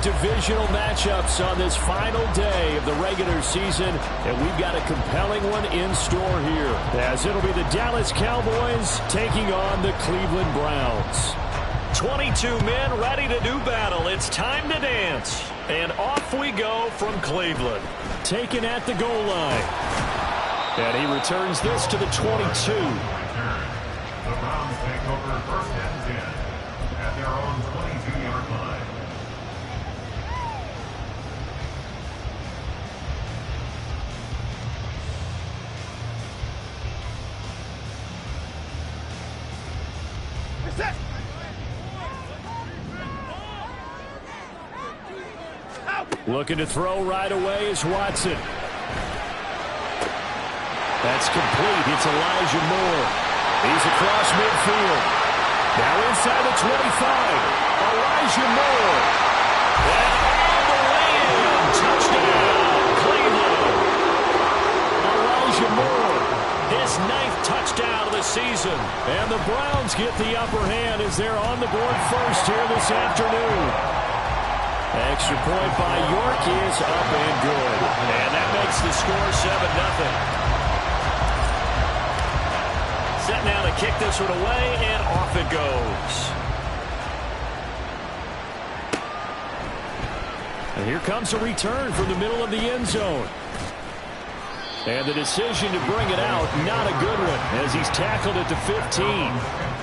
Divisional matchups on this final day of the regular season, and we've got a compelling one in store here, as it'll be the Dallas Cowboys taking on the Cleveland Browns. 22 men ready to do battle. It's time to dance. And off we go from Cleveland. Taken at the goal line. And he returns this to the 22. The Browns take over first and 10 at their own 22-yard line. Looking to throw right away is Watson. That's complete. It's Elijah Moore. He's across midfield. Now inside the 25. Elijah Moore. And all the way in. Touchdown, Cleveland. Elijah Moore. His 9th touchdown of the season. And the Browns get the upper hand as they're on the board first here this afternoon. Extra point by York is up and good. And that makes the score 7-0. Set now to kick this one away, and off it goes. And here comes a return from the middle of the end zone. And the decision to bring it out, not a good one, as he's tackled at the 15.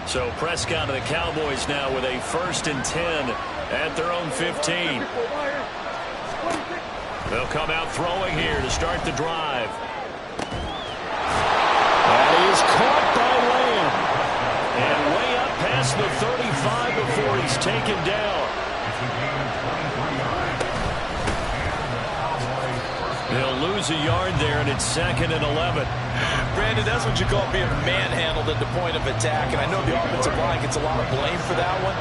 So Prescott and the Cowboys now with a 1st and 10 at their own 15. They'll come out throwing here to start the drive. That is caught by Lamb. And way up past the 35 before he's taken down. They'll lose a yard there, and it's 2nd and 11. Brandon, that's what you call being manhandled at the point of attack, and I know the offensive line gets a lot of blame for that one,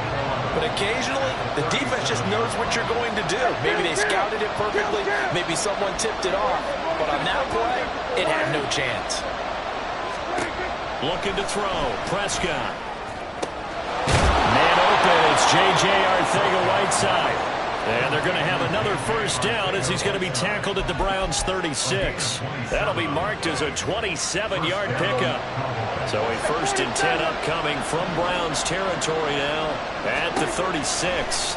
but occasionally the defense just knows what you're going to do. Maybe they scouted it perfectly, maybe someone tipped it off, but on that play, it had no chance. Looking to throw, Prescott. Man open, it's J.J. Arcega-Whiteside. And they're going to have another 1st down as he's going to be tackled at the Browns' 36. That'll be marked as a 27-yard pickup. So a 1st and 10 upcoming from Browns territory now at the 36.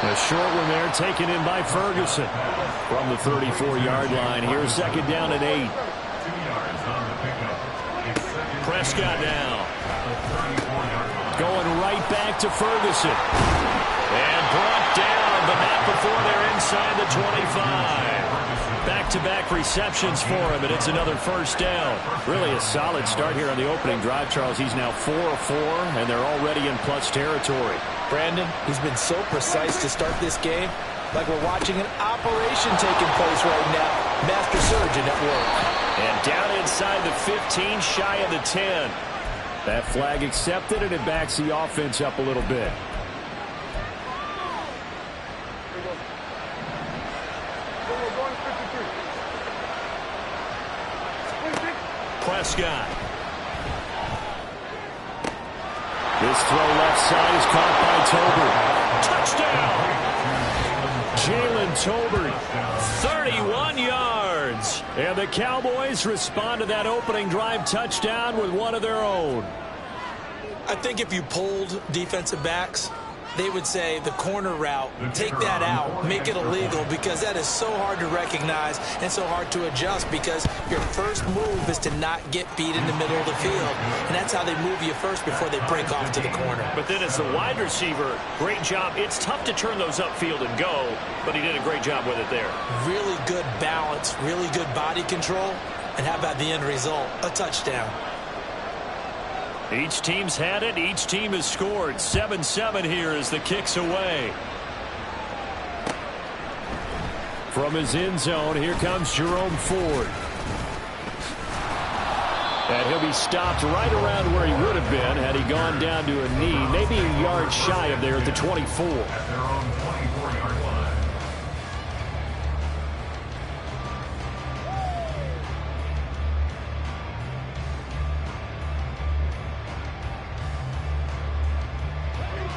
A short one there taken in by Ferguson from the 34-yard line. Here's 2nd down and 8. Prescott now. Going right back to Ferguson. And brought down, but not before they're inside the 25. Back-to-back receptions for him, and it's another 1st down. Really a solid start here on the opening drive, Charles. He's now 4 of 4, and they're already in plus territory. Brandon, he's been so precise to start this game, like we're watching an operation taking place right now. Master surgeon at work. And down inside the 15, shy of the 10. That flag accepted, and it backs the offense up a little bit. Prescott. This throw left side is caught by Tolbert. Touchdown! Jalen Tolbert, 31 yards. And the Cowboys respond to that opening drive touchdown with one of their own. I think if you polled defensive backs, they would say the corner route, take that out, make it illegal, because that is so hard to recognize and so hard to adjust, because your first move is to not get beat in the middle of the field. And that's how they move you first before they break off to the corner. But then as the wide receiver, great job. It's tough to turn those upfield and go, but he did a great job with it there. Really good balance, really good body control. And how about the end result? A touchdown. Each team's had it. Each team has scored. 7-7 here as the kick's away. From his end zone, here comes Jerome Ford. And he'll be stopped right around where he would have been had he gone down to a knee, maybe a yard shy of there at the 24.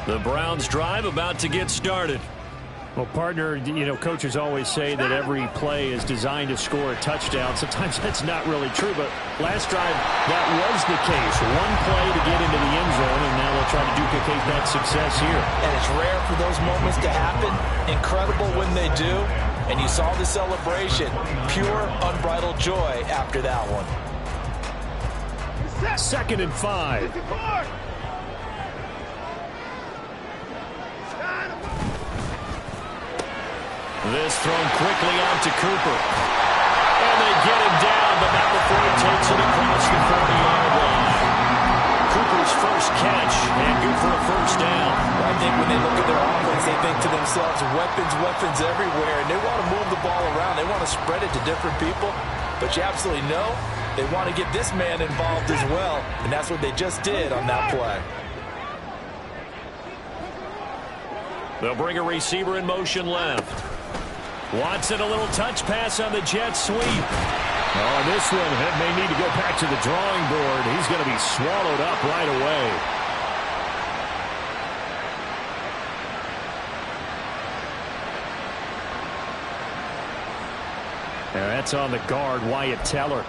The Browns drive about to get started. Well, partner, coaches always say that every play is designed to score a touchdown. Sometimes that's not really true, but last drive, that was the case. One play to get into the end zone, and now they'll try to duplicate that success here. And it's rare for those moments to happen. Incredible when they do. And you saw the celebration. Pure, unbridled joy after that one. 2nd and 5. This thrown quickly out to Cooper. And they get him down, but not before he takes it across the 40-yard line. Cooper's first catch, and good for a first down. I think when they look at their offense, they think to themselves, weapons everywhere, and they want to move the ball around. They want to spread it to different people, but you absolutely know they want to get this man involved as well, and that's what they just did on that play. They'll bring a receiver in motion left. Watson, a little touch pass on the jet sweep. Oh, this one may need to go back to the drawing board. He's going to be swallowed up right away. And that's on the guard, Wyatt Teller.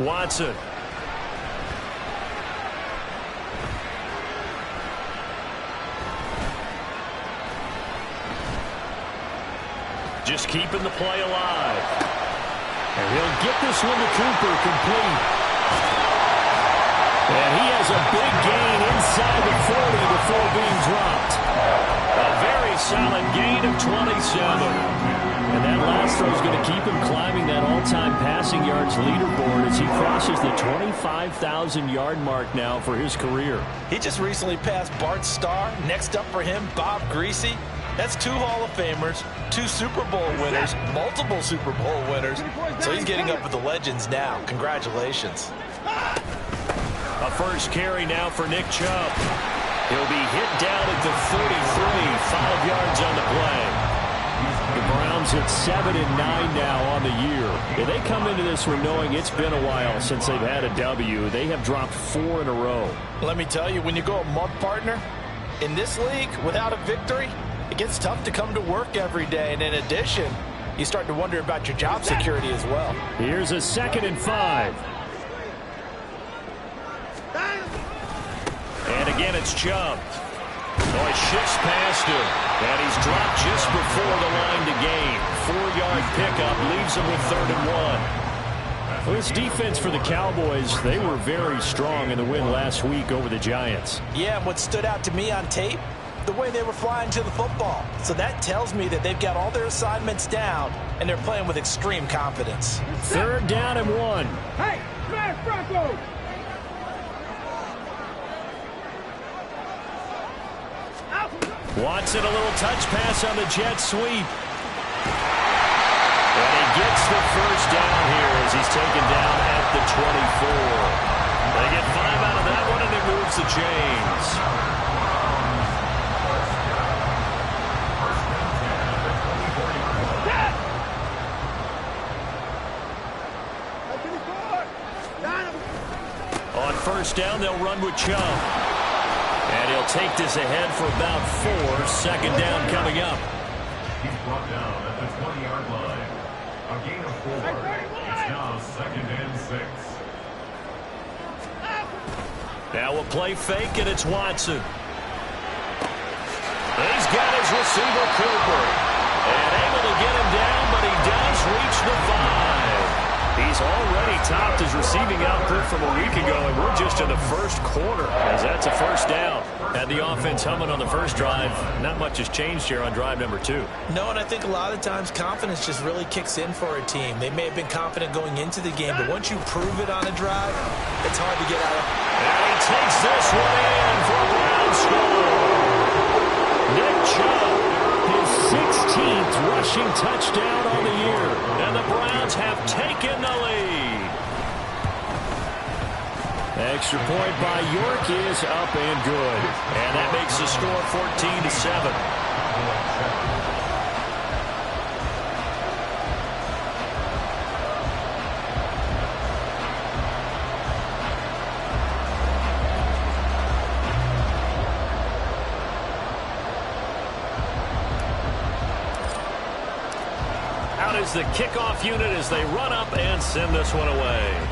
Watson. Just keeping the play alive. And he'll get this one to Cooper, complete. And he has a big gain inside the 40 before being dropped. A very solid gain of 27. And that last throw is going to keep him climbing that all-time passing yards leaderboard as he crosses the 25,000-yard mark now for his career. He just recently passed Bart Starr. Next up for him, Bob Greasy. That's 2 Hall of Famers, 2 Super Bowl winners, multiple Super Bowl winners. So he's getting up with the legends now. Congratulations. A first carry now for Nick Chubb. He'll be hit down at the 33, 5 yards on the play. The Browns at 7-9 now on the year. Yeah, they come into this one knowing it's been a while since they've had a W. They have dropped 4 in a row. Let me tell you, when you go a month, partner, in this league, without a victory, it gets tough to come to work every day. And in addition, you start to wonder about your job security as well. Here's a 2nd and 5. And again, it's Chubb. Oh, he shifts past him. And he's dropped just before the line to gain. 4-yard pickup leaves him with 3rd and 1. Well, this defense for the Cowboys, they were very strong in the win last week over the Giants. Yeah, and what stood out to me on tape, the way they were flying to the football. So that tells me that they've got all their assignments down, and they're playing with extreme confidence. 3rd down and 1. Hey, smash Bronco! Watson, a little touch pass on the jet sweep. And he gets the first down here as he's taken down at the 24. They get 5 out of that one, and it moves the chains. On first down, they'll run with Chubb. And he'll take this ahead for about 4. 2nd down coming up. He's brought down at the 20-yard line. A gain of 4. It's now 2nd and 6. Now a play fake, and it's Watson. He's got his receiver, Cooper. And able to get him down, but he does reach the 5. He's already topped his receiving output from a week ago, and we're just in the first quarter as that's a first down. Had the offense humming on the first drive. Not much has changed here on drive number 2. No, and I think a lot of times confidence just really kicks in for a team. They may have been confident going into the game, but once you prove it on a drive, it's hard to get out of. And he takes this one in for a Brown score. Nick Chubb, his 16th 15th rushing touchdown on the year. And the Browns have taken the lead. Extra point by York is up and good. And that makes the score 14-7. Out is the kickoff unit as they run up and send this one away.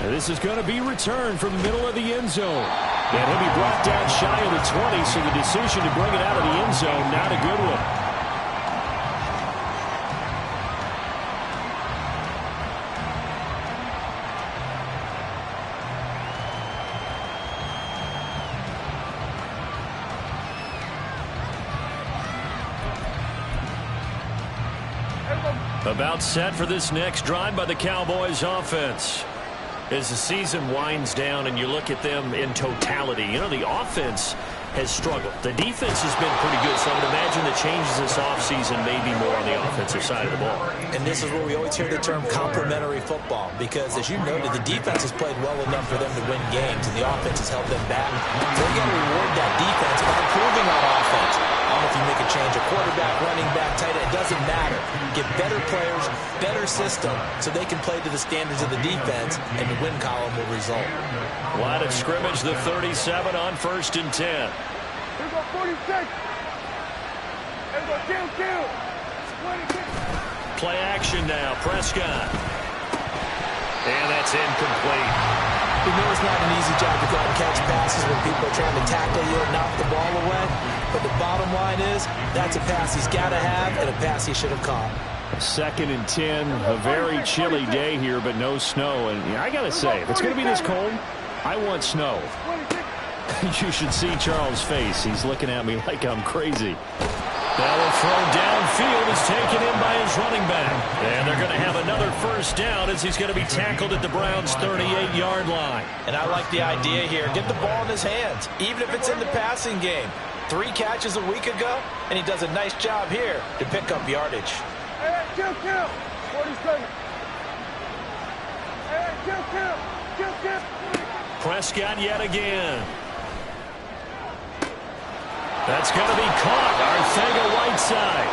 And this is going to be returned from the middle of the end zone. And he'll be brought down shy of the 20, so the decision to bring it out of the end zone, not a good one. About set for this next drive by the Cowboys offense. As the season winds down and you look at them in totality, you know, the offense has struggled. The defense has been pretty good, so I would imagine the changes this offseason may be more on the offensive side of the ball. And this is where we always hear the term complementary football, because as you noted, the defense has played well enough for them to win games, and the offense has held them back. They're going to reward that defense by improving on offense. I don't know if you make a change, a quarterback, running back, tight end, it doesn't matter. Get better players, better system, so they can play to the standards of the defense, and the win column will result. Line of scrimmage, the 37 on 1st and 10. Here go 46. Here go kill. 26. Play action now, Prescott. And that's incomplete. We know it's not an easy job to go out and catch passes when people are trying to tackle you and knock the ball away. But the bottom line is, that's a pass he's got to have and a pass he should have caught. 2nd and 10, a very chilly day here, but no snow. And I got to say, if it's going to be this cold, I want snow. You should see Charles' face. He's looking at me like I'm crazy. That will throw downfield is taken in by his running back. And they're going to have another first down as he's going to be tackled at the Browns' 38-yard line. And I like the idea here. Get the ball in his hands, even if it's in the passing game. 3 catches a week ago, and he does a nice job here to pick up yardage. Hey, kill. 47. Hey, kill. Prescott yet again. That's going to be caught. Arcega-Whiteside.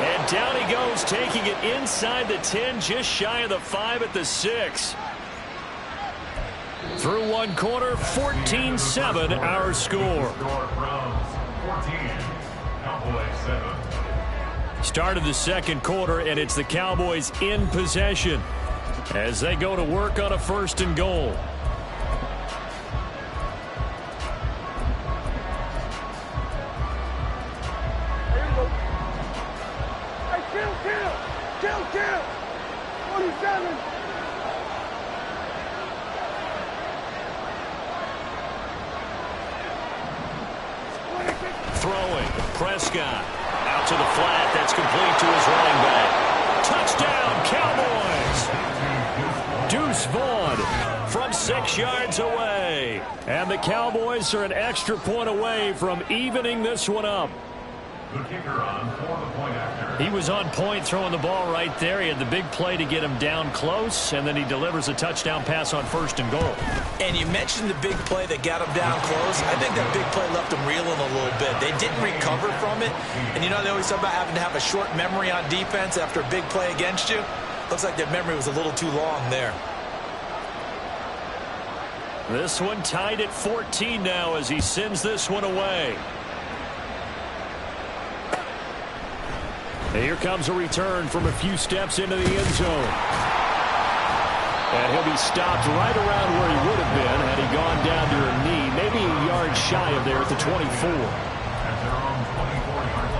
And down he goes, taking it inside the 10, just shy of the 5 at the 6. Through one quarter, 14-7 our score. Start of the second quarter, and it's the Cowboys in possession as they go to work on a 1st and goal. Kill. 47. Throwing, Prescott. Out to the flat, that's complete to his running back. Touchdown, Cowboys! Deuce Vaughn from 6 yards away. And the Cowboys are an extra point away from evening this one up. The kicker on for the point after. He was on point throwing the ball right there. He had the big play to get him down close, and then he delivers a touchdown pass on 1st and goal. And you mentioned the big play that got him down close. I think that big play left him reeling a little bit. They didn't recover from it. And you know, they always talk about having to have a short memory on defense after a big play against you. Looks like their memory was a little too long there. This one tied at 14 now as he sends this one away. And here comes a return from a few steps into the end zone. And he'll be stopped right around where he would have been had he gone down to a knee, maybe a yard shy of there at the 24. At their own 24-yard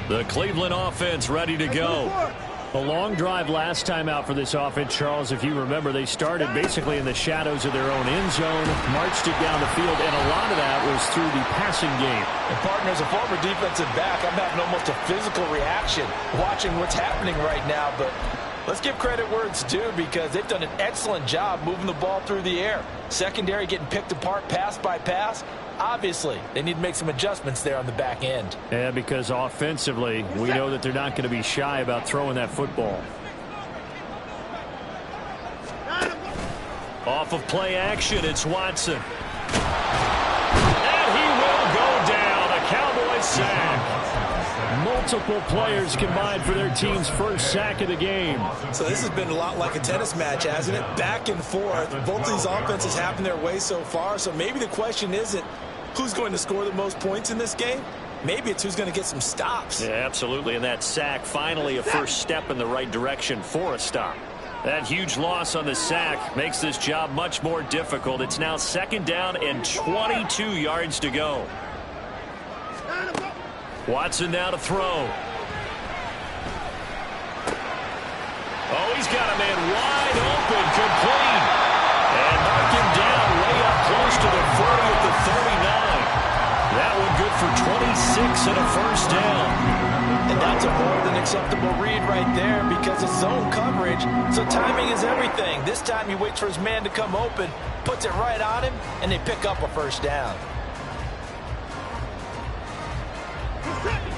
line. The Cleveland offense ready to go. A long drive last time out for this offense, Charles. If you remember, they started basically in the shadows of their own end zone, marched it down the field, and a lot of that was through the passing game. And partner, as a former defensive back, I'm having almost a physical reaction watching what's happening right now. But Let's give credit where it's due because they've done an excellent job moving the ball through the air. Secondary getting picked apart pass by pass. Obviously, they need to make some adjustments there on the back end. Yeah, because offensively, we know that they're not going to be shy about throwing that football. Off of play action, it's Watson. And he will go down. A Cowboys sack. Multiple players combined for their team's first sack of the game. So this has been a lot like a tennis match, hasn't it? Back and forth. Both these offenses happen their way so far. So maybe the question isn't who's going to score the most points in this game. Maybe it's who's going to get some stops. Yeah, absolutely. And that sack, finally a first step in the right direction for a stop. That huge loss on the sack makes this job much more difficult. It's now 2nd down and 22 yards to go. Watson now to throw. Oh, he's got a man wide open, complete. And mark him down way up close to the 40 at the 39. That one good for 26 and a first down. And that's a more than acceptable read right there because it's zone coverage, so timing is everything. This time he waits for his man to come open, puts it right on him, and they pick up a first down.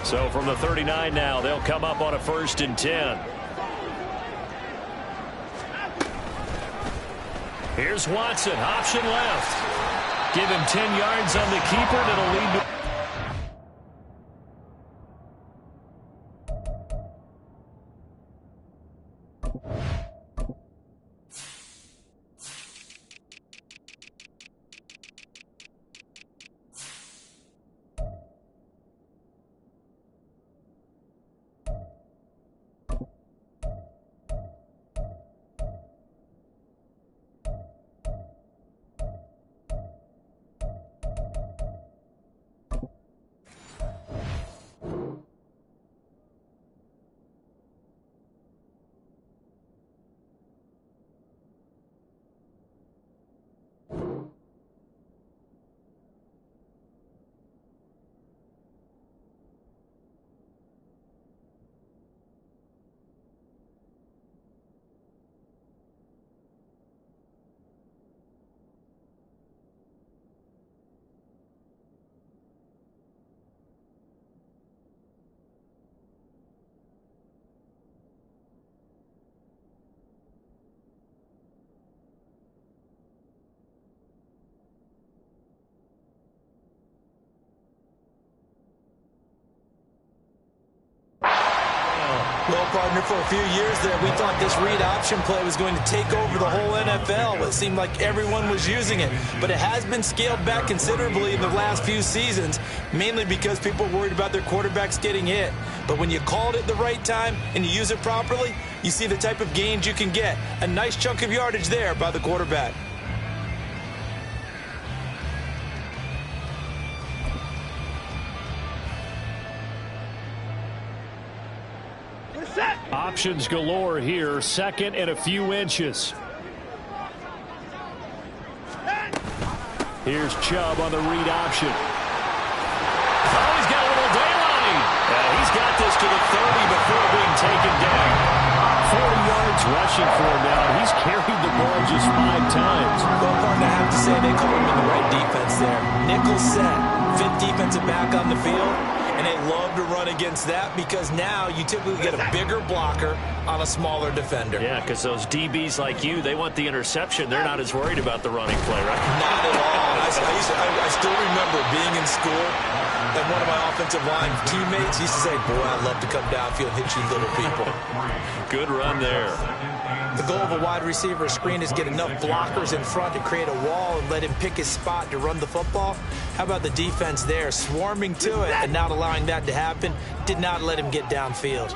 So from the 39 now, they'll come up on a 1st and 10. Here's Watson, option left. Give him 10 yards on the keeper, and it'll lead to... Well, partner, for a few years there, we thought this read option play was going to take over the whole NFL. It seemed like everyone was using it, but it has been scaled back considerably in the last few seasons, mainly because people are worried about their quarterbacks getting hit. But when you call it at the right time and you use it properly, you see the type of gains you can get. A nice chunk of yardage there by the quarterback. Options galore here. 2nd and a few inches. Here's Chubb on the read option. Oh, he's got a little daylight. He's got this to the 30 before being taken down. 40 yards rushing for him now. He's carried the ball just 5 times. Well, partner, I have to say they call him in the right defense there. Nickel set. 5th defensive back on the field. And they love to run against that because now you typically get a bigger blocker on a smaller defender. Yeah, because those DBs like you, they want the interception. They're not as worried about the running play, right? Not at all. I still remember being in school, and one of my offensive line teammates used to say, boy, I'd love to come downfield and hit you little people. Good run there. The goal of a wide receiver screen is get enough blockers in front to create a wall and let him pick his spot to run the football. How about the defense there, swarming to it and not allowing that to happen? Did not let him get downfield.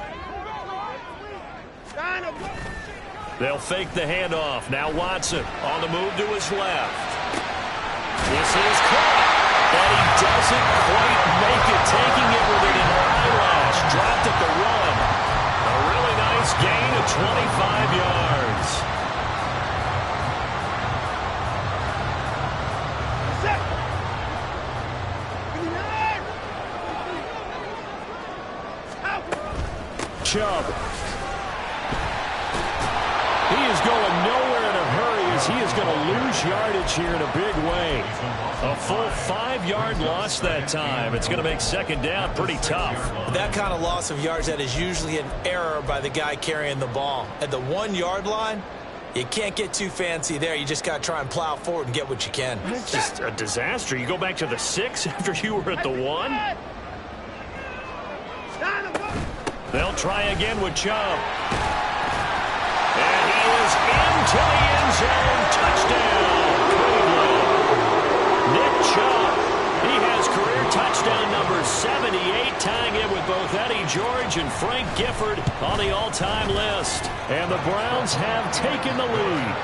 They'll fake the handoff. Now Watson on the move to his left. This is caught. And he doesn't quite make it, taking it within an eyelash. Dropped at the run. A really nice gain of 25 yards. Chubb. he is going to lose yardage here in a big way. A full 5-yard loss that time. It's going to make second down pretty tough. That kind of loss of yards, that is usually an error by the guy carrying the ball. At the 1-yard line, you can't get too fancy there. You just got to try and plow forward and get what you can. It's just a disaster. You go back to the 6 after you were at the 1. They'll try again with Chubb. And he is into the end zone. Touchdown, Cleveland. Nick Chubb. He has career touchdown number 78, tying it with both Eddie George and Frank Gifford on the all-time list. And the Browns have taken the lead.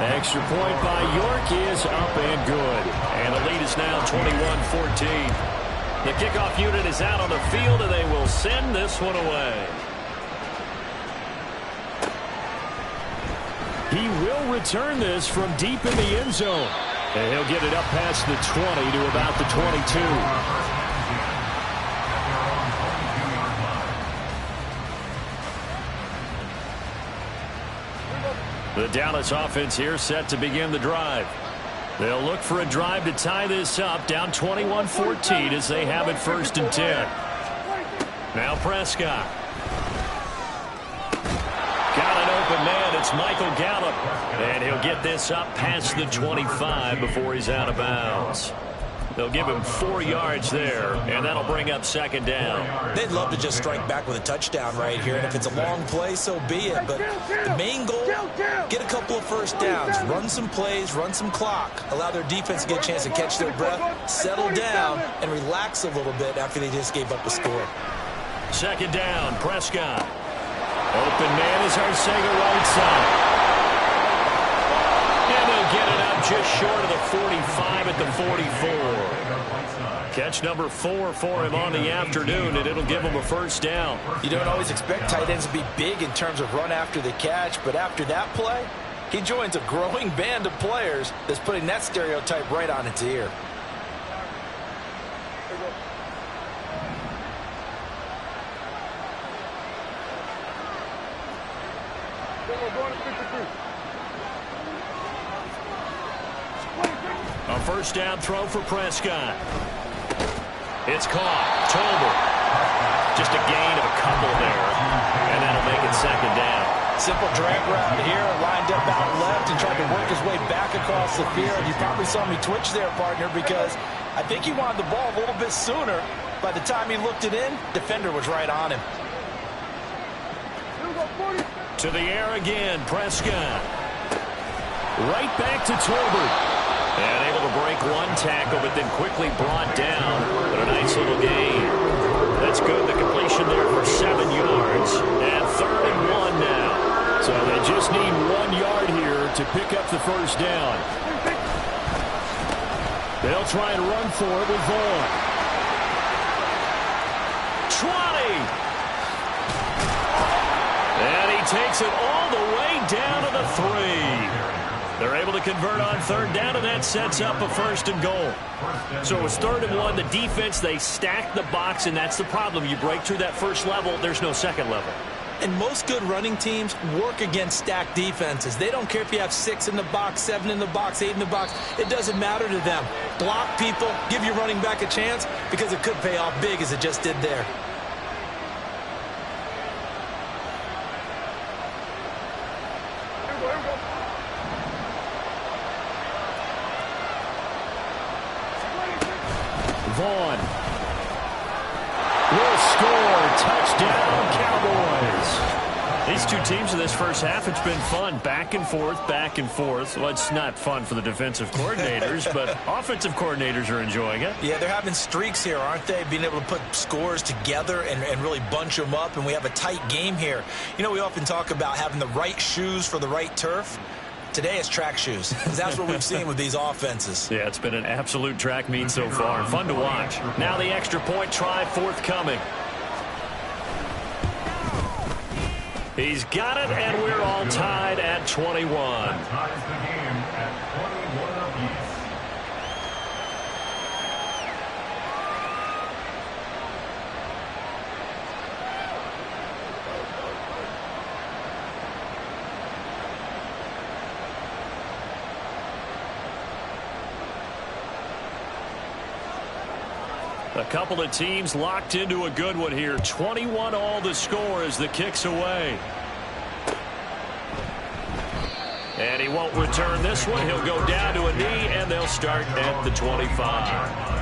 The extra point by York is up and good. And the lead is now 21-14. The kickoff unit is out on the field, and they will send this one away. He will return this from deep in the end zone. And he'll get it up past the 20 to about the 22. The Dallas offense here set to begin the drive. They'll look for a drive to tie this up, down 21-14 as they have it 1st and 10. Now Prescott. Got an open man. It's Michael Gallup. And he'll get this up past the 25 before he's out of bounds. They'll give him 4 yards there, and that'll bring up second down. They'd love to just strike back with a touchdown right here, and if it's a long play, so be it. But the main goal, get a couple of first downs, run some plays, run some clock, allow their defense to get a chance to catch their breath, settle down, and relax a little bit after they just gave up a score. Second down, Prescott. Open man is Arcega right side. And they'll get it up just short of the 45 at the 44. Catch number 4 for him on the afternoon, and it'll give him a first down. You don't always expect tight ends to be big in terms of run after the catch, but after that play, he joins a growing band of players that's putting that stereotype right on its ear. A first down throw for Prescott. It's caught. Tolbert. Just a gain of a couple there. And that'll make it second down. Simple drag route here, lined up out left and tried to work his way back across the field. You probably saw me twitch there, partner, because I think he wanted the ball a little bit sooner. By the time he looked it in, defender was right on him. To the air again, Prescott. Right back to Tolbert. And able to break one tackle, but then quickly brought down. But a nice little gain. That's good. The completion there for 7 yards. And 3rd and 1 now. So they just need 1 yard here to pick up the first down. They'll try and run for it with Vaughn. 20. And he takes it all the way down to the 3. They're able to convert on 3rd down, and that sets up a 1st and goal. So it was 3rd and 1. The defense, they stacked the box, and that's the problem. You break through that first level, there's no second level. And most good running teams work against stacked defenses. They don't care if you have 6 in the box, 7 in the box, 8 in the box. It doesn't matter to them. Block people, give your running back a chance, because it could pay off big as it just did there. Vaughn will score. Touchdown, Cowboys. These two teams in this first half, it's been fun. Back and forth, back and forth. Well, it's not fun for the defensive coordinators, but offensive coordinators are enjoying it. Yeah, they're having streaks here, aren't they? Being able to put scores together and really bunch them up, and we have a tight game here. You know, we often talk about having the right shoes for the right turf. Today it's track shoes. That's what we've seen with these offenses. Yeah, it's been an absolute track meet so far, and fun to watch. Now the extra point try forthcoming. He's got it, and we're all tied at 21. Ties the game at 21 apiece. A couple of teams locked into a good one here. 21 all the score as the kick's away. And he won't return this one. He'll go down to a knee, and they'll start at the 25.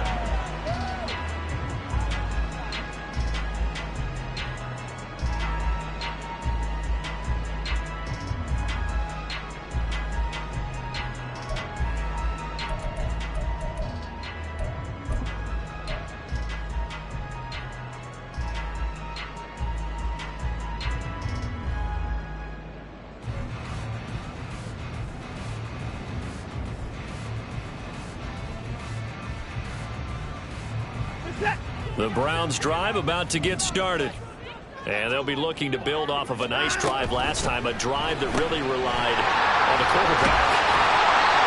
The Browns drive about to get started. And they'll be looking to build off of a nice drive last time, a drive that really relied on the quarterback.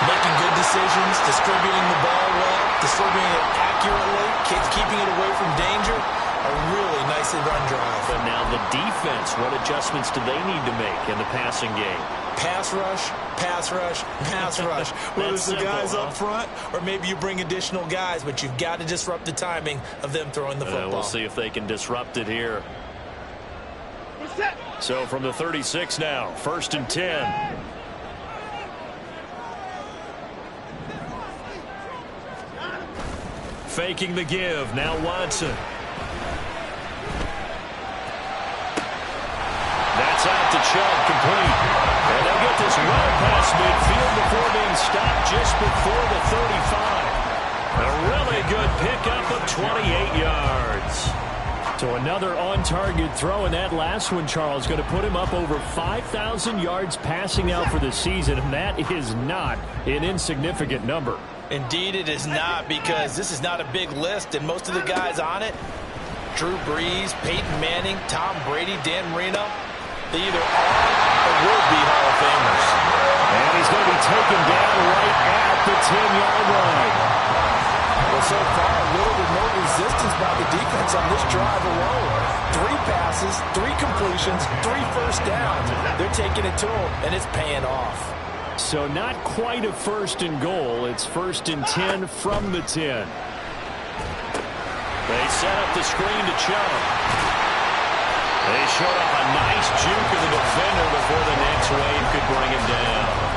Making good decisions, distributing the ball well, distributing it accurately, keeping it away from danger. A really nicely run drive. But now the defense, what adjustments do they need to make in the passing game? Pass rush, pass rush, pass rush. Whether it's the guys up front or maybe you bring additional guys, but you've got to disrupt the timing of them throwing the football. We'll see if they can disrupt it here. So from the 36 now, 1st and 10. Faking the give, now Watson. That's out to Chubb, complete. And they'll get this well past midfield before being stopped just before the 35. A really good pickup of 28 yards. So another on-target throw, and that last one, Charles, going to put him up over 5,000 yards passing out for the season, and that is not an insignificant number. Indeed it is not, because this is not a big list, and most of the guys on it, Drew Brees, Peyton Manning, Tom Brady, Dan Marino, they either are or will be Hall of Famers. And he's going to be taken down right at the 10-yard line. Well, so far, little to no resistance by the defense on this drive alone. 3 passes, 3 completions, 3 first downs. They're taking it to him, and it's paying off. So not quite a 1st and goal. It's 1st and 10 from the 10. They set up the screen to Chubb. They showed up a nice juke of the defender before the next wave could bring him down.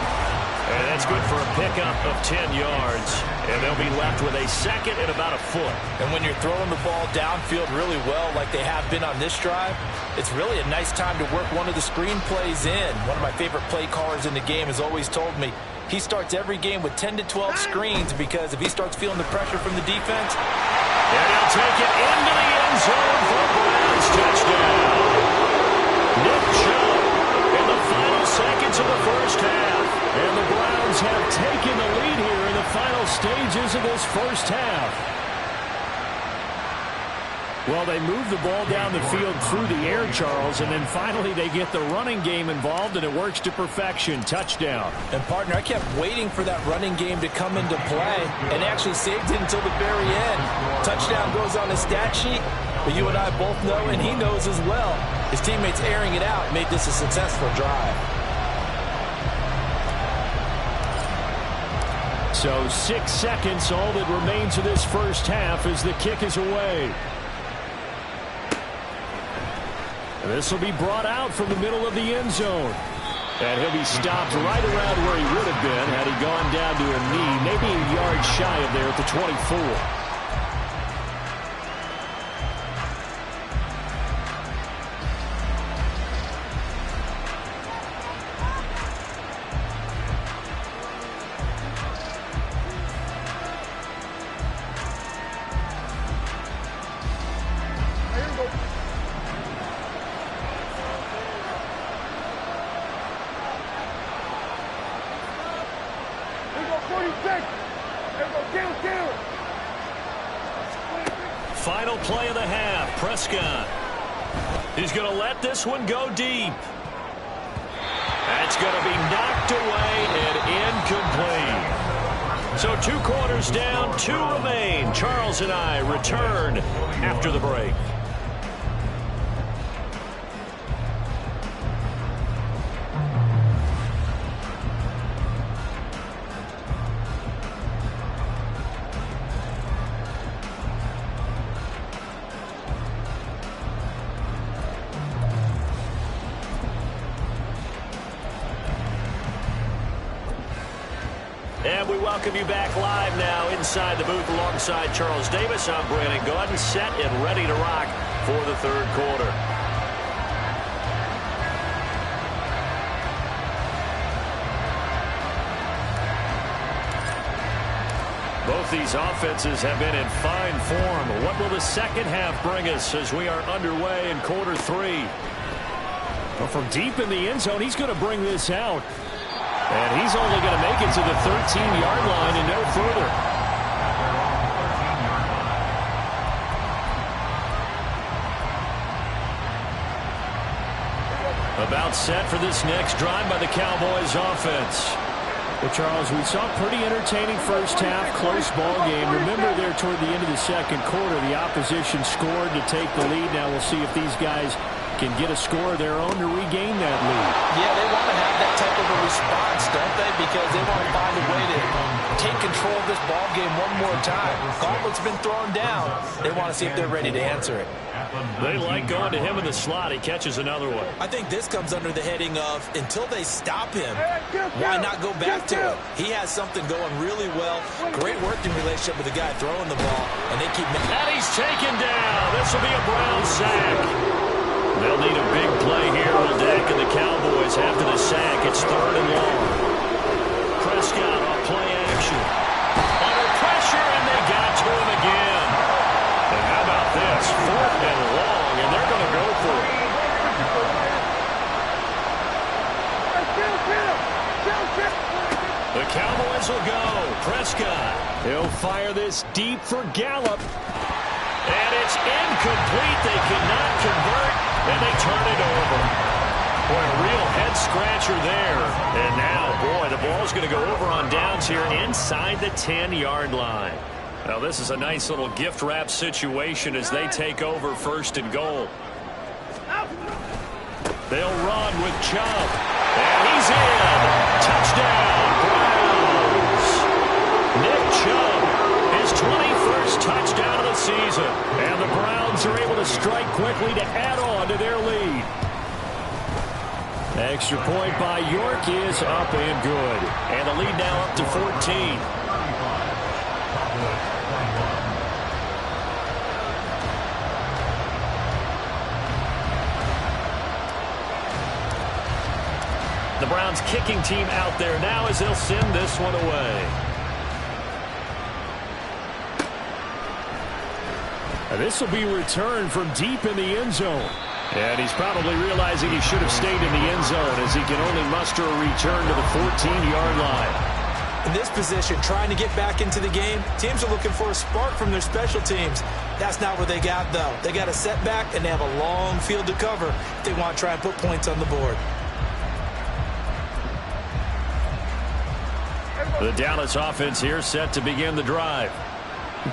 And that's good for a pickup of 10 yards. And they'll be left with a 2nd and about a foot. And when you're throwing the ball downfield really well like they have been on this drive, it's really a nice time to work one of the screen plays in. One of my favorite play callers in the game has always told me he starts every game with 10 to 12 screens, because if he starts feeling the pressure from the defense, and he'll take it into the end zone for a Browns touchdown. Nick Chubb in the final seconds of the first half. And the Browns have taken the lead here in the final stages of this first half. Well, they move the ball down the field through the air, Charles, and then finally they get the running game involved, and it works to perfection. Touchdown. And, partner, I kept waiting for that running game to come into play and actually saved it until the very end. Touchdown goes on the stat sheet, but you and I both know, and he knows as well, his teammates airing it out made this a successful drive. So 6 seconds, all that remains of this first half as the kick is away. This will be brought out from the middle of the end zone. And he'll be stopped right around where he would have been had he gone down to a knee, maybe a yard shy of there at the 24. Final play of the half, Prescott. He's going to let this one go deep. That's going to be knocked away and incomplete. So 2 quarters down, 2 remain. Charles and I return after the break. welcome you back live now inside the booth alongside Charles Davis. I'm Brandon Gaudin, set and ready to rock for the third quarter. Both these offenses have been in fine form. What will the second half bring us as we are underway in quarter three? Well, from deep in the end zone, he's going to bring this out. And he's only going to make it to the 13-yard line and no further. About set for this next drive by the Cowboys offense. Well, Charles, we saw a pretty entertaining first half, close ball game. Remember there toward the end of the second quarter, the opposition scored to take the lead. Now we'll see if these guys can get a score of their own to regain that lead. Yeah, they want to have that type of a response, don't they? Because they want to find a way to take control of this ball game one more time. Gauntlet's been thrown down. They want to see if they're ready to answer it. They like going to him in the slot. He catches another one. I think this comes under the heading of until they stop him, why not go back to it? He has something going really well. Great working relationship with the guy throwing the ball, and they keep making. And he's taken down. This will be a Brown sack. They'll need a big play here on deck, and the Cowboys after the sack. It's third and long. Prescott on play action. Under pressure, and they got to him again. And how about this? Fourth and long, and they're going to go for it. The Cowboys will go. Prescott. He'll fire this deep for Gallup. And it's incomplete. They cannot convert, and they turn it over. Boy, a real head-scratcher there. And now, boy, the ball's going to go over on downs here inside the 10-yard line. Now, this is a nice little gift-wrap situation as they take over first and goal. They'll run with Chubb. And he's in. Touchdown, Browns. Nick Chubb, his 21st touchdown of the season. And the Browns are able to strike quickly to add on to their lead. Extra point by York is up and good. And the lead now up to 14. The Browns kicking team out there now as they'll send this one away. And this will be returned from deep in the end zone. And he's probably realizing he should have stayed in the end zone as he can only muster a return to the 14-yard line. In this position, trying to get back into the game, teams are looking for a spark from their special teams. That's not what they got, though. They got a setback, and they have a long field to cover if they want to try and put points on the board. The Dallas offense here set to begin the drive.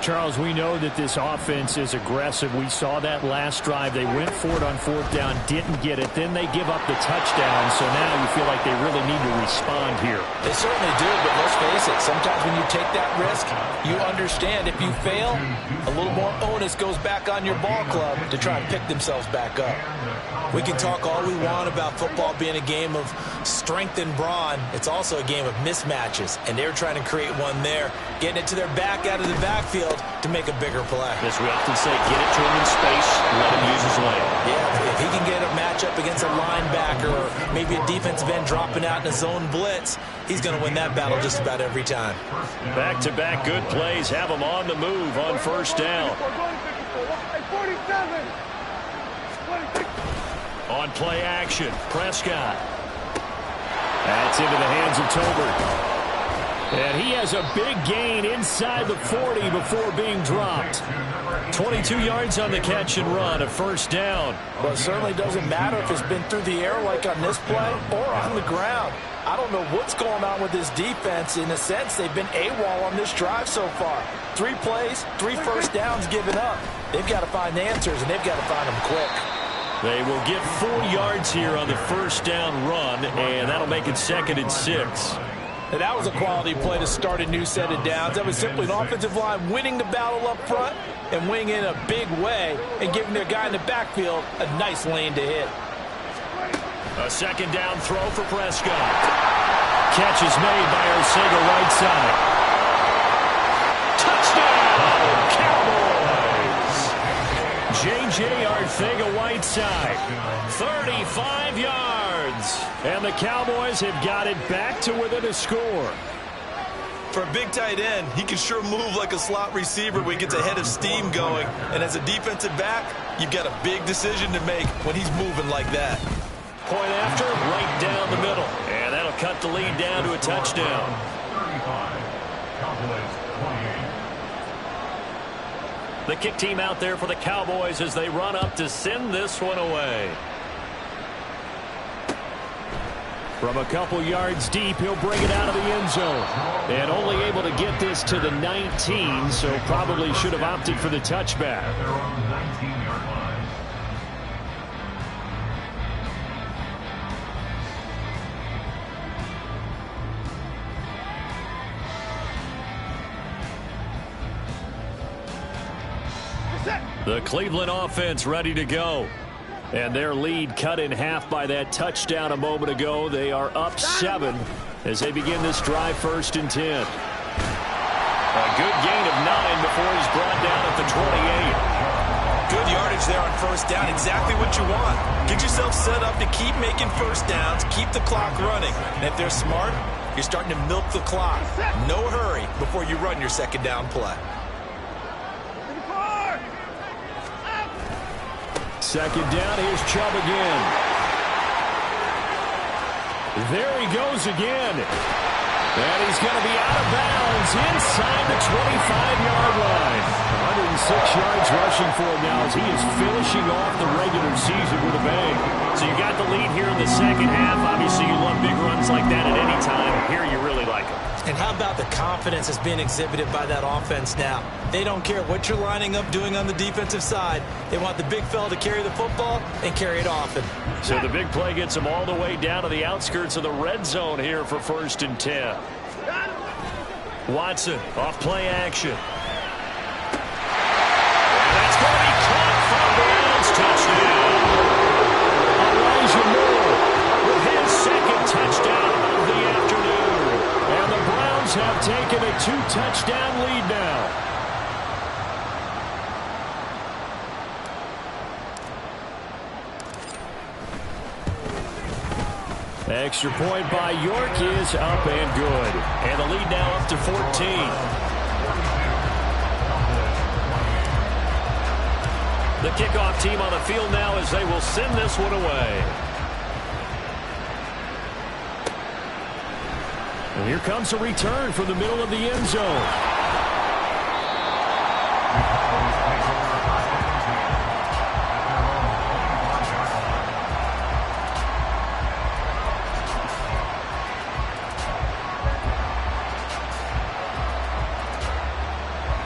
Charles, we know that this offense is aggressive. We saw that last drive. They went for it on fourth down, didn't get it. Then they give up the touchdown. So now you feel like they really need to respond here. They certainly do, but let's face it. Sometimes when you take that risk, you understand if you fail, a little more onus goes back on your ball club to try and pick themselves back up. We can talk all we want about football being a game of strength and brawn. It's also a game of mismatches, and they're trying to create one there, getting it to their back out of the backfield to make a bigger play. As we often say, get it to him in space, let him use his leg. Yeah, if he can get a matchup against a linebacker or maybe a defensive end dropping out in a zone blitz, he's going to win that battle just about every time. Back-to-back good plays have him on the move on first down. 47. On play action, Prescott. That's into the hands of Tolbert. And he has a big gain inside the 40 before being dropped. 22 yards on the catch and run, a first down. Well, it certainly doesn't matter if it's been through the air like on this play or on the ground. I don't know what's going on with this defense. In a sense, they've been AWOL on this drive so far. 3 plays, 3 first downs given up. They've got to find the answers, and they've got to find them quick. They will get 4 yards here on the first down run, and that'll make it 2nd and 6. And that was a quality play to start a new set of downs. That was simply an offensive line winning the battle up front and winning in a big way and giving their guy in the backfield a nice lane to hit. A second down throw for Prescott. Catch is made by Arcega right side. Whiteside. 35 yards. And the Cowboys have got it back to within a score. For a big tight end, he can sure move like a slot receiver when he gets a head of steam going. And as a defensive back, you've got a big decision to make when he's moving like that. Point after, right down the middle. And that'll cut the lead down to a touchdown. 35. Cowboys 28. The kick team out there for the Cowboys as they run up to send this one away. From a couple yards deep, he'll bring it out of the end zone. And only able to get this to the 19, so probably should have opted for the touchback. At their own 19-yard line. The Cleveland offense ready to go. And their lead cut in half by that touchdown a moment ago. They are up 7 as they begin this drive 1st and 10. A good gain of 9 before he's brought down at the 28. Good yardage there on 1st down. Exactly what you want. Get yourself set up to keep making 1st downs, keep the clock running. And if they're smart, you're starting to milk the clock. No hurry before you run your 2nd down play. 2nd down, here's Chubb again. There he goes again. And he's going to be out of bounds inside the 25-yard line. 106 yards rushing for him now as he is finishing off the regular season with a bang. So you got the lead here in the 2nd half. Obviously, you love big runs like that at any time. Here you really like them. And how about the confidence that's being exhibited by that offense now? They don't care what you're lining up doing on the defensive side. They want the big fella to carry the football and carry it often. So the big play gets them all the way down to the outskirts of the red zone here for 1st and 10. Watson off play action. And that's going to be caught from bounds. Touchdown. Elijah Moore with his 2nd touchdown of the afternoon. And the Browns have taken a 2-touchdown lead now. Extra point by York is up and good. And the lead now up to 14. The kickoff team on the field now as they will send this one away. And here comes a return from the middle of the end zone.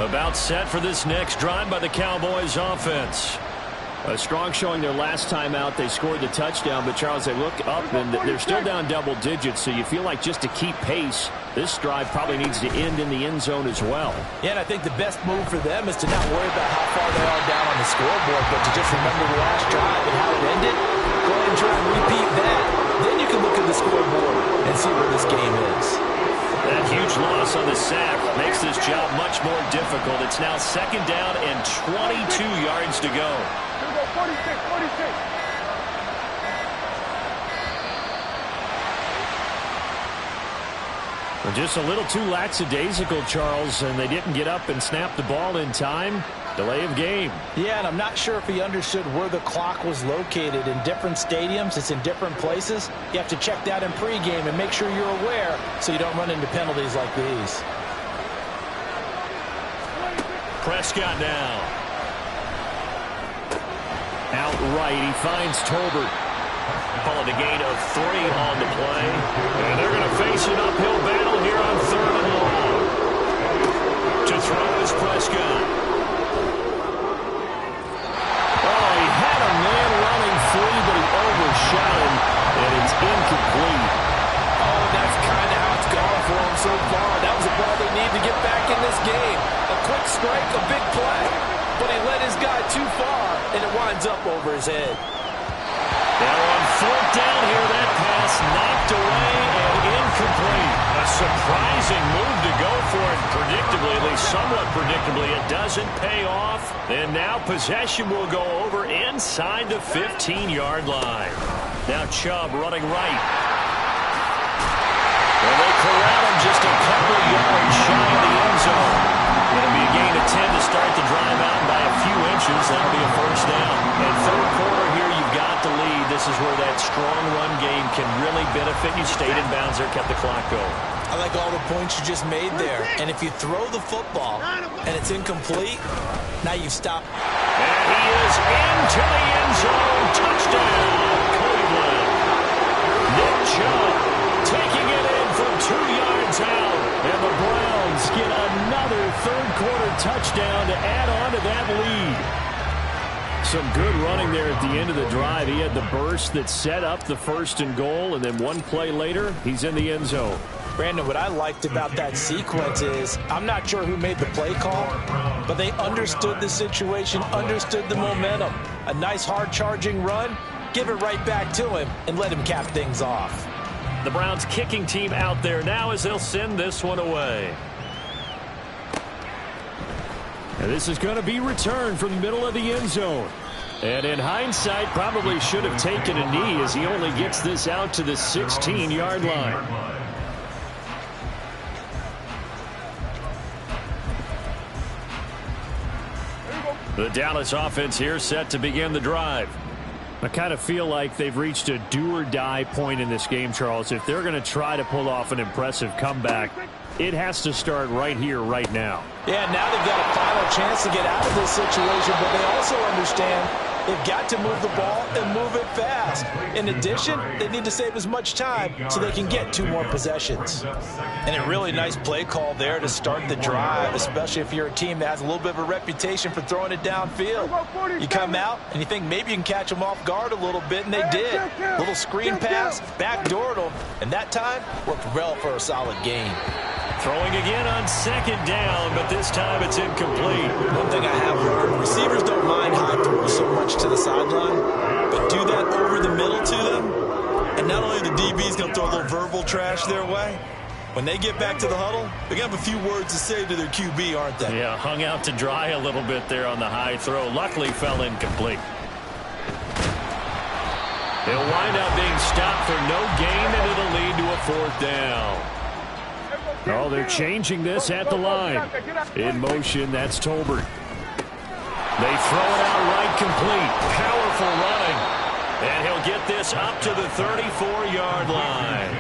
About set for this next drive by the Cowboys offense. A strong showing their last time out. They scored the touchdown, but Charles, they look up and they're still down double digits, so you feel like just to keep pace, this drive probably needs to end in the end zone as well. Yeah, and I think the best move for them is to not worry about how far they are down on the scoreboard, but to just remember the last drive and how it ended. Go ahead and try and repeat that. Then you can look at the scoreboard and see where this game is. That huge loss on the sack makes this job much more difficult. It's now 2nd down and 22 yards to go. Here we go, 46, 46. Just a little too lackadaisical, Charles, and they didn't get up and snap the ball in time. Delay of game. Yeah, and I'm not sure if he understood where the clock was located. In different stadiums, it's in different places. You have to check that in pregame and make sure you're aware so you don't run into penalties like these. Prescott now. Outright, he finds Tolbert. Followed a gain of 3 on the play. And they're going to face an uphill battle here on 3rd and long. To throw is Prescott. Oh, he had a man running free, but he overshot him, and it's incomplete. Oh, that's kind of how it's gone for him so far. That was a ball they need to get back in this game. A quick strike, a big play. But he led his guy too far, and it winds up over his head. Now on 4th down here, that pass knocked away and incomplete. A surprising move to go for it predictably, at least somewhat predictably. It doesn't pay off. And now possession will go over inside the 15-yard line. Now Chubb running right. Well, they corral him just a couple yards shy of the end zone. It'll be a gain of 10 to start the drive out by a few inches. That'll be a first down. And third quarter here, you've got the lead. This is where that strong run game can really benefit you. Stayed in bounds there, kept the clock going. I like all the points you just made there. And if you throw the football and it's incomplete, now you stop. And he is into the end zone. Touchdown, Cleveland. Nick Chubb taking it in from 2 yards out. And the Browns get another third-quarter touchdown to add on to that lead. Some good running there at the end of the drive. He had the burst that set up the first and goal, and then one play later, he's in the end zone. Brandon, what I liked about that sequence is I'm not sure who made the play call, but they understood the situation, understood the momentum. A nice hard-charging run, give it right back to him, and let him cap things off. The Browns kicking team out there now as they'll send this one away. And this is going to be returned from the middle of the end zone. And in hindsight, probably should have taken a knee as he only gets this out to the 16-yard line. The Dallas offense here set to begin the drive. I kind of feel like they've reached a do-or-die point in this game, Charles. If they're going to try to pull off an impressive comeback, it has to start right here, right now. Yeah, now they've got a final chance to get out of this situation, but they also understand they've got to move the ball and move it fast. In addition, they need to save as much time so they can get 2 more possessions. And a really nice play call there to start the drive, especially if you're a team that has a little bit of a reputation for throwing it downfield. You come out and you think maybe you can catch them off guard a little bit, and they did. Little screen pass, backdoored them, and that time worked well for a solid gain. Throwing again on second down, but this time it's incomplete. One thing I have learned, receivers don't mind high throws so much to the sideline, but do that over the middle to them, and not only the DB's going to throw a little verbal trash their way, when they get back to the huddle, they're going to have a few words to say to their QB, aren't they? Yeah, hung out to dry a little bit there on the high throw. Luckily fell incomplete. He'll wind up being stopped for no gain, and it'll lead to a fourth down. Oh, they're changing this at the line. In motion, that's Tolbert. They throw it out right complete. Powerful running. And he'll get this up to the 34-yard line.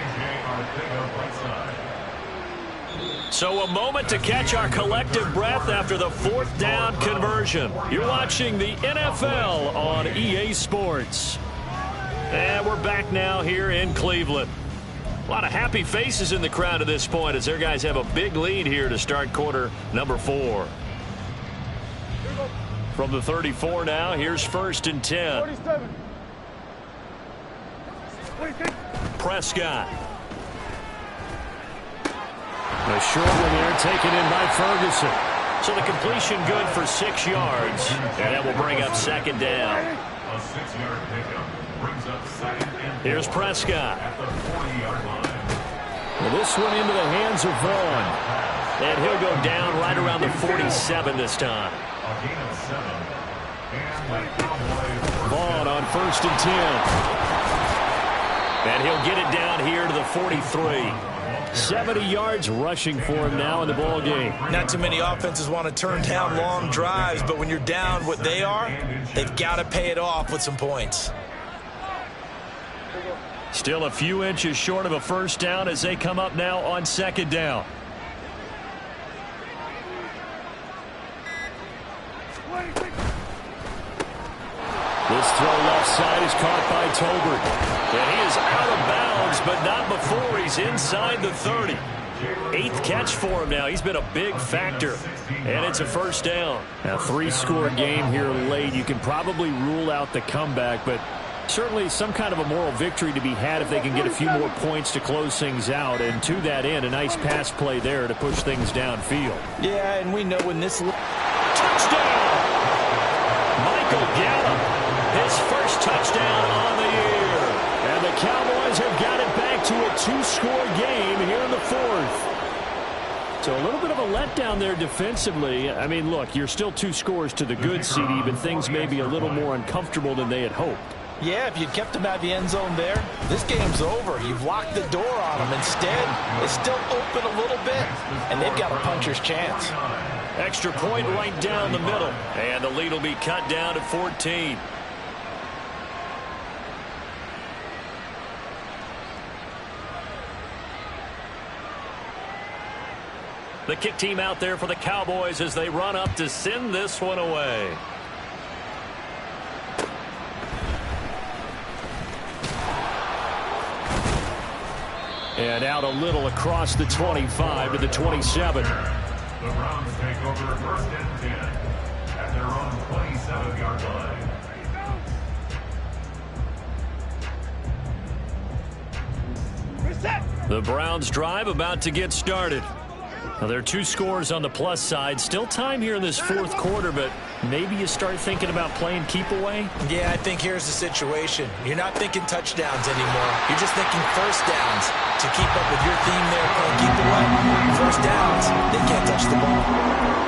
So a moment to catch our collective breath after the fourth down conversion. You're watching the NFL on EA Sports. And we're back now here in Cleveland. A lot of happy faces in the crowd at this point as their guys have a big lead here to start quarter number 4. From the 34 now, here's 1st and 10. Prescott. A short one there taken in by Ferguson. So the completion good for 6 yards. And that will bring up second down. A 6-yard pickup brings up second and Here's Prescott. at the 40-yard line. Well, this one into the hands of Vaughn. And he'll go down right around the 47 this time. A gain of 7. And the Cowboys. Vaughn on 1st and 10. And he'll get it down here to the 43. 70 yards rushing for him now in the ball game. Not too many offenses want to turn down long drives, but when you're down what they are, they've got to pay it off with some points. Still a few inches short of a first down as they come up now on second down. This throw left side is caught by Tolbert. And he is out of bounds, but not before he's inside the 30. 8th catch for him now. He's been a big factor. And it's a first down. A 3-score game here late. You can probably rule out the comeback, but certainly some kind of a moral victory to be had if they can get a few more points to close things out. And to that end, a nice pass play there to push things downfield. Yeah, and we know when this... Touchdown! Michael Gallup, his first touchdown on the year. And the Cowboys have got it back to a two-score game here in the fourth. So a little bit of a letdown there defensively. I mean, look, you're still 2 scores to the good, CD, but things may be a little more uncomfortable than they had hoped. Yeah, if you'd kept them out of the end zone there, this game's over. You've locked the door on them. Instead, it's still open a little bit, and they've got a puncher's chance. Extra point right down the middle, and the lead will be cut down to 14. The kick team out there for the Cowboys as they run up to send this one away. And out a little across the 25 to the 27. The Browns take over first and 10 at their own 27-yard line. The Browns drive about to get started. Now, there are 2 scores on the plus side. Still time here in this fourth quarter, but maybe you start thinking about playing keep away? Yeah, I think here's the situation. You're not thinking touchdowns anymore. You're just thinking first downs to keep up with your theme there, playing keep away. First downs, they can't touch the ball.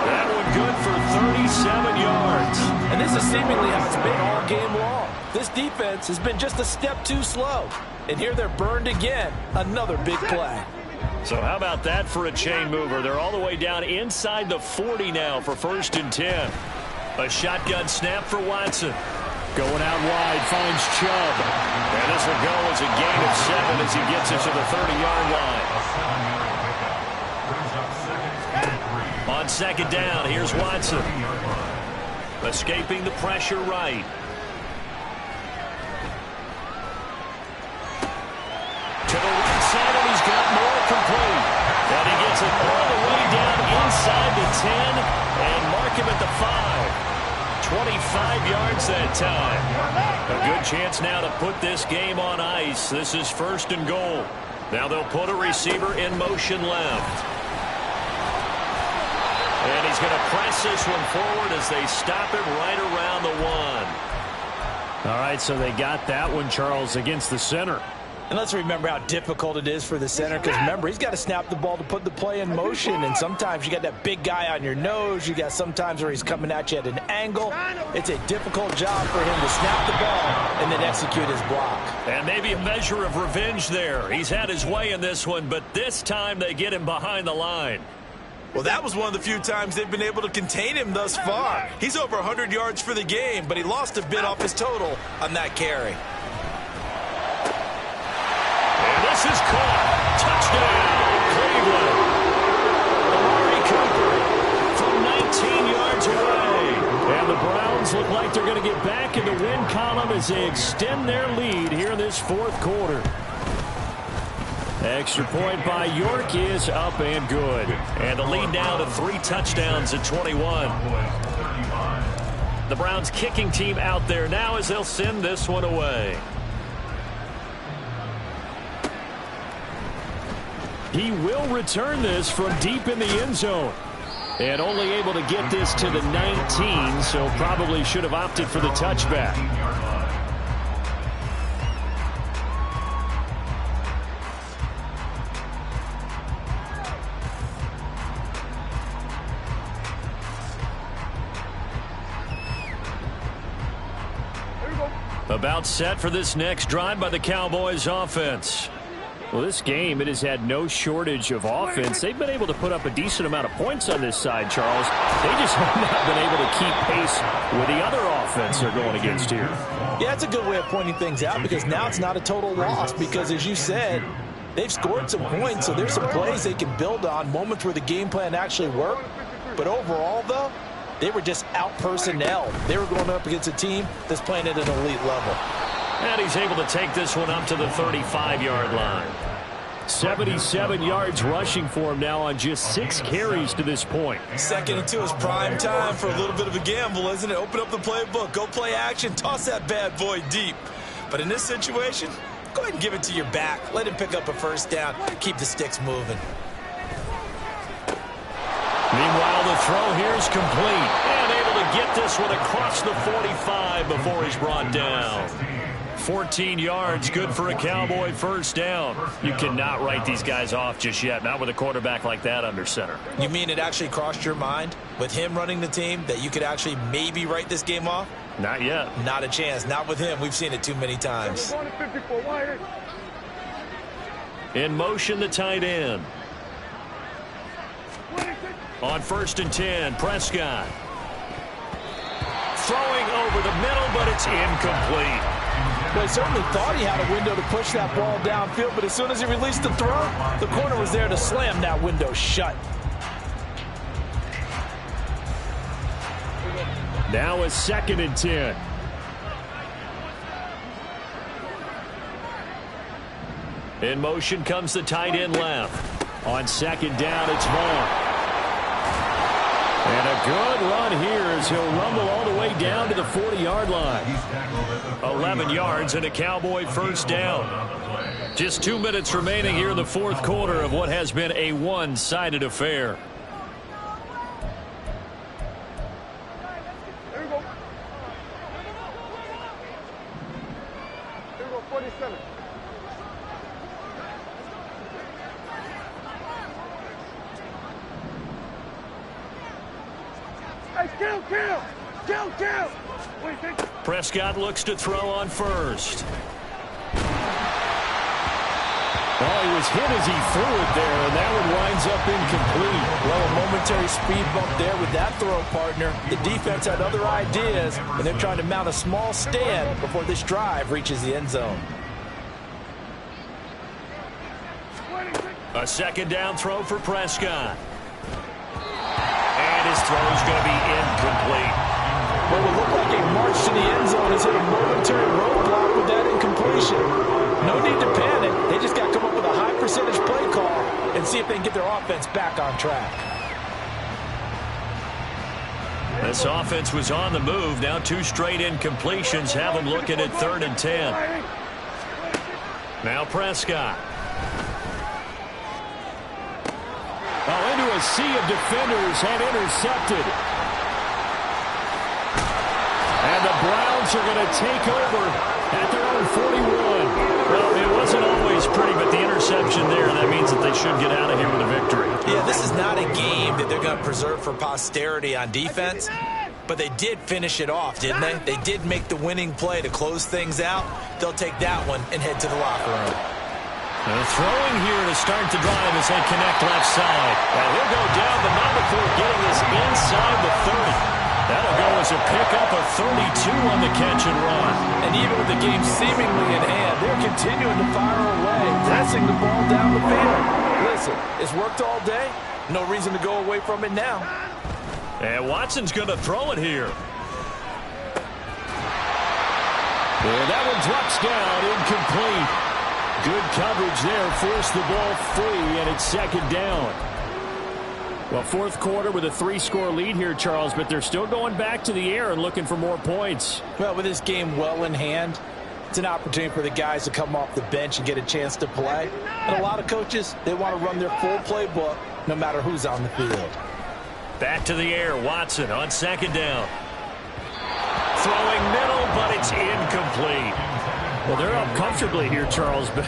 That one good for 37 yards. And this is seemingly how it's been all game long. This defense has been just a step too slow. And here they're burned again. Another big play. So how about that for a chain mover? They're all the way down inside the 40 now for first and 10. A shotgun snap for Watson. Going out wide, finds Chubb. And this will go as a gain of 7 as he gets it to the 30-yard line. On second down, here's Watson. Escaping the pressure right. To the right side, and he's got more complete. And he gets it all the way down inside the 10 and mark him at the 5. 25 yards that time. A good chance now to put this game on ice. This is first and goal. Now they'll put a receiver in motion left. And he's going to press this one forward as they stop him right around the 1. All right, so they got that one, Charles, against the center. And let's remember how difficult it is for the center, because remember, he's got to snap the ball to put the play in motion, and sometimes you got that big guy on your nose. You got sometimes where he's coming at you at an angle. It's a difficult job for him to snap the ball and then execute his block. And maybe a measure of revenge there. He's had his way in this one, but this time they get him behind the line. Well, that was one of the few times they've been able to contain him thus far. He's over 100 yards for the game, but he lost a bit off his total on that carry. This is caught. Touchdown, Cleveland. Amari Cooper from 19 yards away. And the Browns look like they're going to get back in the win column as they extend their lead here in this fourth quarter. Extra point by York is up and good. And the lead now to 3 touchdowns at 21. The Browns kicking team out there now as they'll send this one away. He will return this from deep in the end zone. And only able to get this to the 19, so probably should have opted for the touchback. About set for this next drive by the Cowboys offense. Well, this game, it has had no shortage of offense. They've been able to put up a decent amount of points on this side, Charles. They just have not been able to keep pace with the other offense they're going against here. Yeah, that's a good way of pointing things out, because now it's not a total loss, because as you said, they've scored some points, so there's some plays they can build on, moments where the game plan actually worked. But overall, though, they were just out-personnel. They were going up against a team that's playing at an elite level. And he's able to take this one up to the 35-yard line. 77 yards rushing for him now on just 6 carries to this point. 2nd and 2 is prime time for a little bit of a gamble, isn't it? Open up the playbook, go play action, toss that bad boy deep. But in this situation, go ahead and give it to your back. Let him pick up a first down. Keep the sticks moving. Meanwhile, the throw here is complete. And able to get get this one across the 45 before he's brought down. 14 yards, good for a Cowboy first down. You cannot write these guys off just yet, not with a quarterback like that under center. You mean it actually crossed your mind with him running the team that you could actually maybe write this game off? Not yet. Not a chance. Not with him. We've seen it too many times. In motion, the tight end. On 1st and 10, Prescott. Throwing over the middle, but it's incomplete. Well, he certainly thought he had a window to push that ball downfield, but as soon as he released the throw, the corner was there to slam that window shut. Now a 2nd and 10. In motion comes the tight end left. On 2nd down, it's Vaughn. And a good run here as he'll rumble all the way down to the 40-yard line. 11 yards and a Cowboy first down. Just 2 minutes remaining here in the 4th quarter of what has been a one-sided affair. Here we go. Here we go, 47. Hey, kill! What do you think? Prescott looks to throw on 1st. Oh, he was hit as he threw it there, and that one winds up incomplete. Well, a momentary speed bump there with that throw, partner. The defense had other ideas, and they're trying to mount a small stand before this drive reaches the end zone. A 2nd down throw for Prescott. And his throw is going to be incomplete. What would look like a march to the end zone has hit a momentary roadblock with that incompletion. No need to panic. They just got to come up with a high percentage play call and see if they can get their offense back on track. This offense was on the move. Now 2 straight incompletions have them looking at 3rd and 10. Now Prescott. Oh, into a sea of defenders and intercepted. And the Browns are going to take over at their own 41. Well, it wasn't always pretty, but the interception there, that means that they should get out of here with a victory. Yeah, this is not a game that they're going to preserve for posterity on defense, but they did finish it off, didn't they? They did make the winning play to close things out. They'll take that one and head to the locker room. Throwing here to start the drive as they connect left side. And he'll go down, but not before getting this inside the 30. That'll go as a pickup of 32 on the catch and run. And even with the game seemingly in hand, they're continuing to fire away, pressing the ball down the field. Listen, it's worked all day. No reason to go away from it now. And Watson's going to throw it here. And that one drops down, incomplete. Good coverage there, forced the ball free, and it's 2nd down. Well, 4th quarter with a 3-score lead here, Charles, but they're still going back to the air and looking for more points. Well, with this game well in hand, it's an opportunity for the guys to come off the bench and get a chance to play. And a lot of coaches, they want to run their full playbook no matter who's on the field. Back to the air, Watson on 2nd down. Throwing middle, but it's incomplete. Well, they're up comfortably here, Charles, but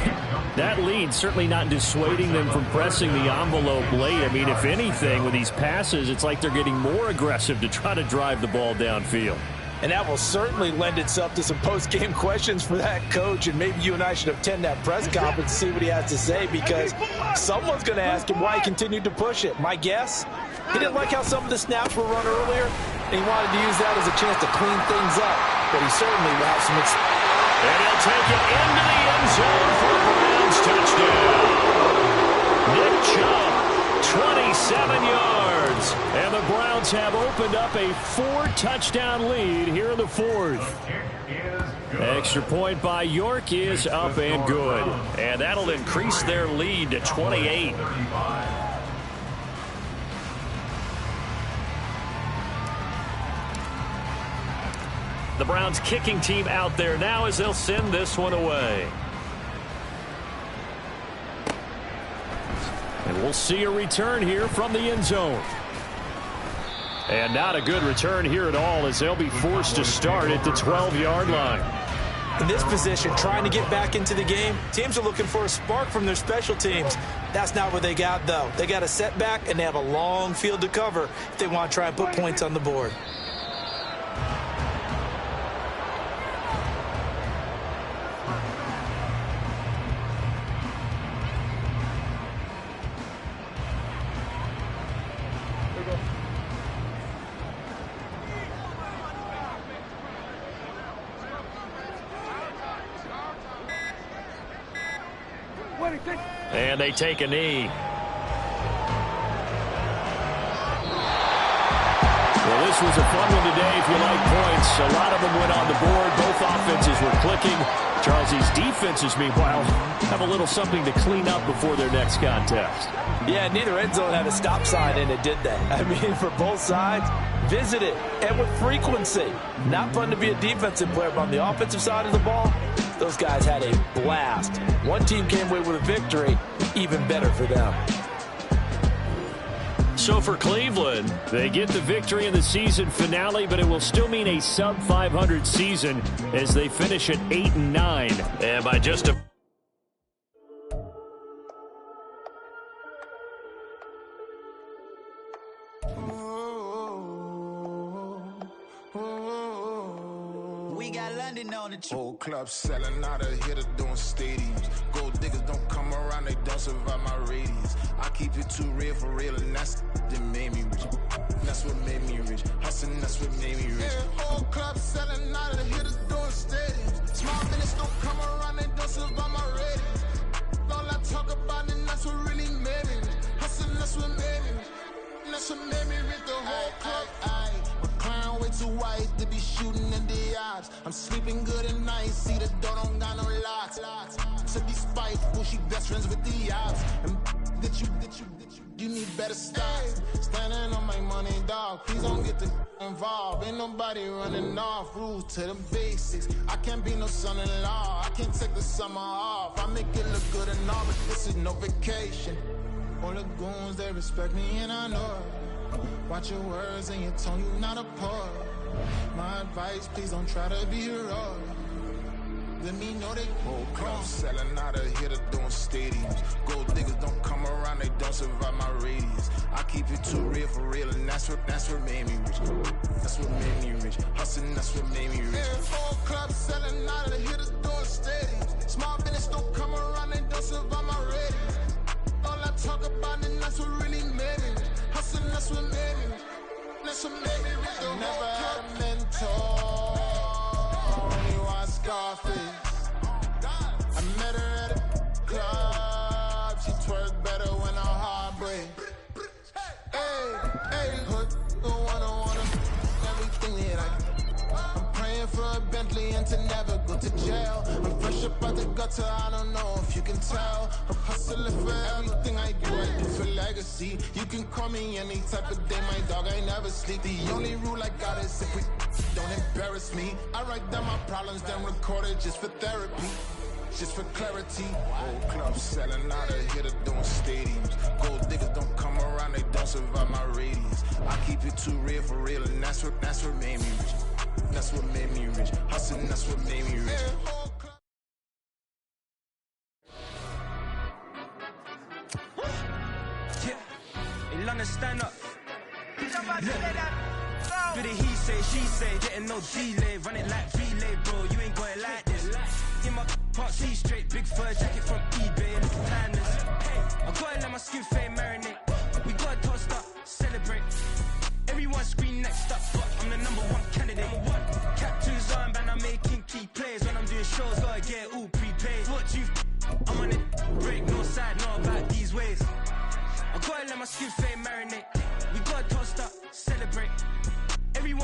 that lead certainly not dissuading them from pressing the envelope late. I mean, if anything, with these passes, it's like they're getting more aggressive to try to drive the ball downfield. And that will certainly lend itself to some post-game questions for that coach, and maybe you and I should attend that press conference to see what he has to say, because someone's going to ask him why he continued to push it. My guess, he didn't like how some of the snaps were run earlier, and he wanted to use that as a chance to clean things up, but he certainly will have some experience. And he'll take it into the end zone for a Browns touchdown. Nick Chubb, 27 yards. And the Browns have opened up a 4-touchdown lead here in the 4th. Extra point by York is up and good. And that'll increase their lead to 28. The Browns kicking team out there now as they'll send this one away. And we'll see a return here from the end zone. And not a good return here at all as they'll be forced to start at the 12-yard line. In this position, trying to get back into the game, teams are looking for a spark from their special teams. That's not what they got, though. They got a setback, and they have a long field to cover if they want to try and put points on the board. And they take a knee. Well, this was a fun one today if you like points. A lot of them went on the board. Both offenses were clicking. Charles, these defenses, meanwhile, have a little something to clean up before their next contest. Yeah, neither end zone had a stop sign in it, did they? I mean, for both sides, visit it, and with frequency. Not fun to be a defensive player, but on the offensive side of the ball, those guys had a blast. One team came away with a victory, even better for them. So for Cleveland, they get the victory in the season finale, but it will still mean a sub-500 season as they finish at 8-9. And by just a... We got London on the whole club selling out of hitter doing stadiums. Gold diggers don't come around, they don't survive my radius. I keep it too real for real, and that's that made me rich. That's what made me rich. Hustling, that's what made me rich. Yeah, whole club selling out of hitters doing stadiums. Small minutes don't come around, they don't survive my radius. All I talk about, and that's what really made me rich. Hustling, that's what made me rich. That's what made me rich. The whole club. Clown way too white to be shooting in the odds. I'm sleeping good at night, see the door don't got no locks. To be spiteful, she best friends with the odds. And you need better stocks. Standing on my money, dog. Please don't get the involved. Ain't nobody running off. Rules to the basics. I can't be no son-in-law. I can't take the summer off. I make it look good and all, but this is no vacation. All the goons, they respect me and I know it. Watch your words and your tone, you not a poet. My advice, please don't try to be heroic. Let me know they whole club selling out of hitter doing stadiums. Gold diggers don't come around, they don't survive my radius. I keep it too real for real, and that's what made me rich. That's what made me rich. Hustling, that's what made me rich. Yeah, whole club selling out of hitters doing stadiums. Small business don't come around, they don't survive my radius. All I talk about, and that's what really made me rich. Hustling, that's what made me rich. That's what made me rich. I never had a mentor. Only one Scarface. I met her at a club. She twerked better when her heart breaks. Hey, put the one-on-one everything that I can. I'm praying for a Bentley and to never go to jail. I'm fresh up out the gutter, I don't know if you can tell. I'm hustling for everything I do for legacy. You can call me any type of day, my dog, I never sleep. The only rule I got is if we don't embarrass me. I write down my problems, then record it just for therapy. Just for clarity. Whole club selling out of hitter doing stadiums. Gold diggers don't come around, they don't survive my radius. I keep it too real for real, and that's what made me rich. That's what made me rich. Hustling, that's what made me rich. Yeah, in London, stand up. Do the he say, she say, getting no delay. Run it like relay, bro, you ain't got it like this. In my part C straight, big fur jacket from eBay, look timeless. Hey, I gotta let my skin fade marinate. We gotta toast up, celebrate. Everyone scream next up, but I'm the #1 candidate. Captain's armband, I'm making key plays. When I'm doing shows, gotta get all prepaid. What you I'm on it, break no side, know about these ways. I gotta let my skin fade marinate. We gotta toast up, celebrate. Everyone